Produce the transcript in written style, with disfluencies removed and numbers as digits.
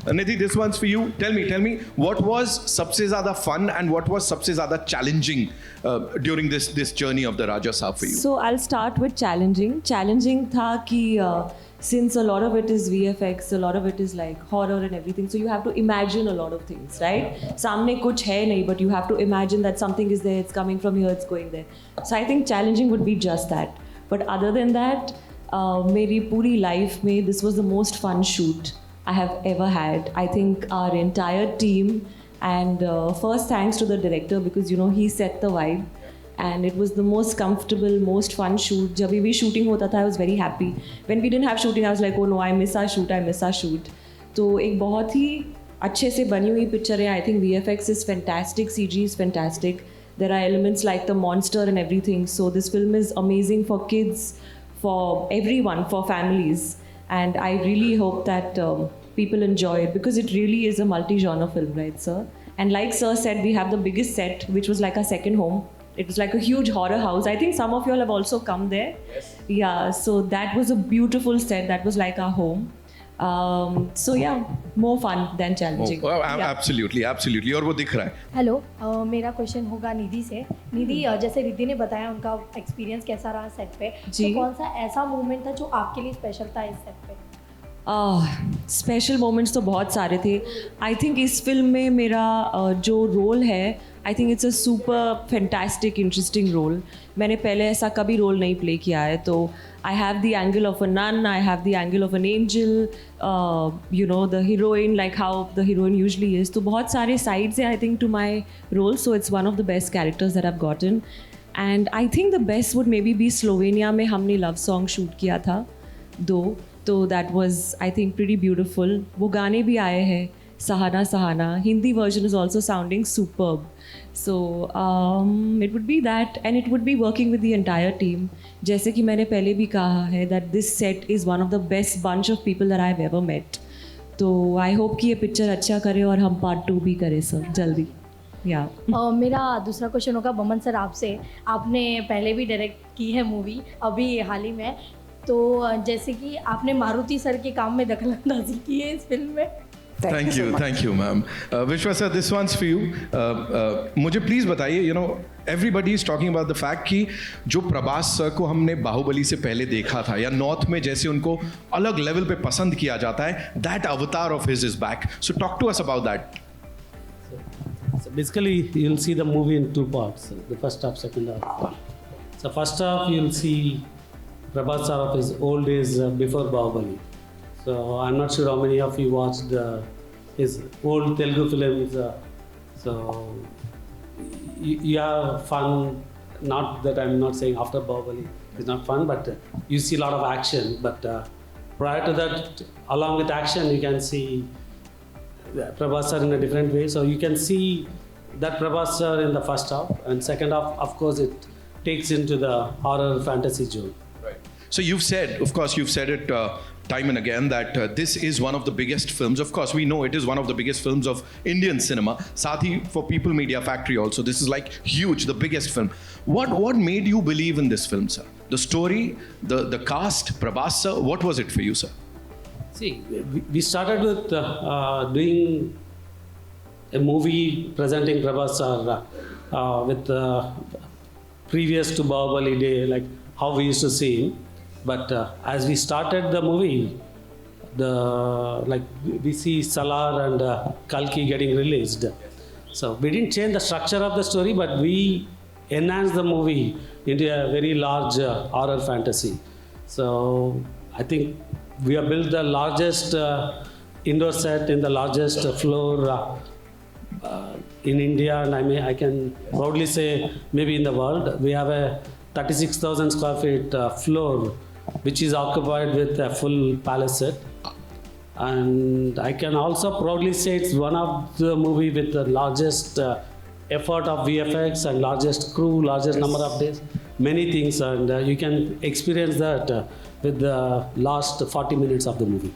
Nidhi, this one's for you. Tell me, what was सबसे ज़्यादा fun and what was सबसे ज़्यादा challenging during this journey of the Raja Saab for you? So I'll start with challenging. Challenging था कि since a lot of it is VFX, a lot of it is like horror and everything, so you have to imagine a lot of things, right? सामने कुछ है नहीं, but you have to imagine that something is there, it's coming from here, it's going there. So I think challenging would be just that. But other than that, मेरी पूरी life में this was the most fun shoot I have ever had. I think our entire team, and first thanks to the director because you know he set the vibe. And it was the most comfortable, most fun shoot. जब भी shooting होता था, I was very happy. When we didn't have shooting, I was like, oh no, I miss our shoot. तो एक बहुत ही अच्छे से बनी हुई picture है. I think VFX is fantastic, CG is fantastic. There are elements like the monster and everything. So this film is amazing for kids, for everyone, for families. And I really hope that people enjoy it because it really is a multi-genre film, right, sir? And like sir said, we have the biggest set, which was like our second home. It was like a huge horror house. I think some of you all have also come there. Yes. Yeah, so that was a beautiful set. That was like our home. So yeah, more fun than challenging. Oh, yeah. Absolutely. और वो दिख रहा है. Hello, मेरा question होगा निधि से. निधि, जैसे रिद्धि ने बताया उनका एक्सपीरियंस कैसा रहा सेट पे, तो कौन सा ऐसा मोमेंट था जो आपके लिए स्पेशल था इस सेट पे? स्पेशल मोमेंट्स तो बहुत सारे थे. आई थिंक इस फिल्म में मेरा जो रोल है, I think it's a super fantastic interesting role. मैंने पहले ऐसा कभी रोल नहीं प्ले किया है. तो I have the angle of a nun, I have the angle of an angel, you know the heroine, like how the heroine usually is. तो बहुत सारे साइड्स हैं I think to my role. So it's one of the best characters that I gotten. And I think the best would may be Slovenia में हमने love song shoot किया था 2. So that was I think pretty beautiful. वो गाने भी आए हैं, Sahana Sahana. Hindi version is also sounding superb. So it would be that, and it would be working with the entire team. जैसे कि मैंने पहले भी कहा है that this set is one of the best bunch of people that I've ever met. तो I hope कि ये पिक्चर अच्छा करे और हम पार्ट 2 भी करें सर जल्दी. मेरा दूसरा क्वेश्चन होगा बमन सर आपसे. आपने पहले भी डायरेक्ट की है मूवी, अभी हाल ही में. तो जैसे कि आपने मारुति सर के काम में दखलंदाजी की है इस फिल्म में. Thank you, ma'am. Vishwa sir, this one's for you. मुझे प्लीज़ बताइए, you know, everybody is talking about the fact कि जो प्रभास सर को हमने बाहुबली से पहले देखा था या नॉर्थ में जैसे उनको अलग लेवल पे पसंद किया जाता है, that avatar of his is back. So talk to us about that. So basically, you'll see the movie in 2 parts. The first half, second half. So first half, you'll see Prabhas sir of his old days before Bahubali. So I'm not sure how many of you watched his old Telugu films. So you have fun. Not that I'm not saying after Bahubali is not fun, but you see a lot of action. But prior to that, along with action, you can see Prabhas sir in a different way. So you can see that Prabhas sir in the first half, and second half, of course, it takes into the horror fantasy zone. Right. So you've said it time and again that this is one of the biggest films. Of course, we know it is one of the biggest films of Indian cinema. Sath hi for People Media Factory also. This is like huge, the biggest film. What made you believe in this film, sir? The story, the cast, Prabhas sir. What was it for you, sir? See, we started with doing a movie presenting Prabhas sir with previous to Bahubali day, like how we used to see him. But as we started the movie, we see Salar and Kalki getting released. So we didn't change the structure of the story, but we enhanced the movie into a very large horror fantasy. So I think we have built the largest indoor set in the largest floor in India, and I can proudly say maybe in the world. We have a 36,000 square feet floor, which is occupied with a full palace set. And I can also proudly say it's one of the movie with the largest effort of VFX and largest crew, largest number of days, many things, and you can experience that with the last 40 minutes of the movie.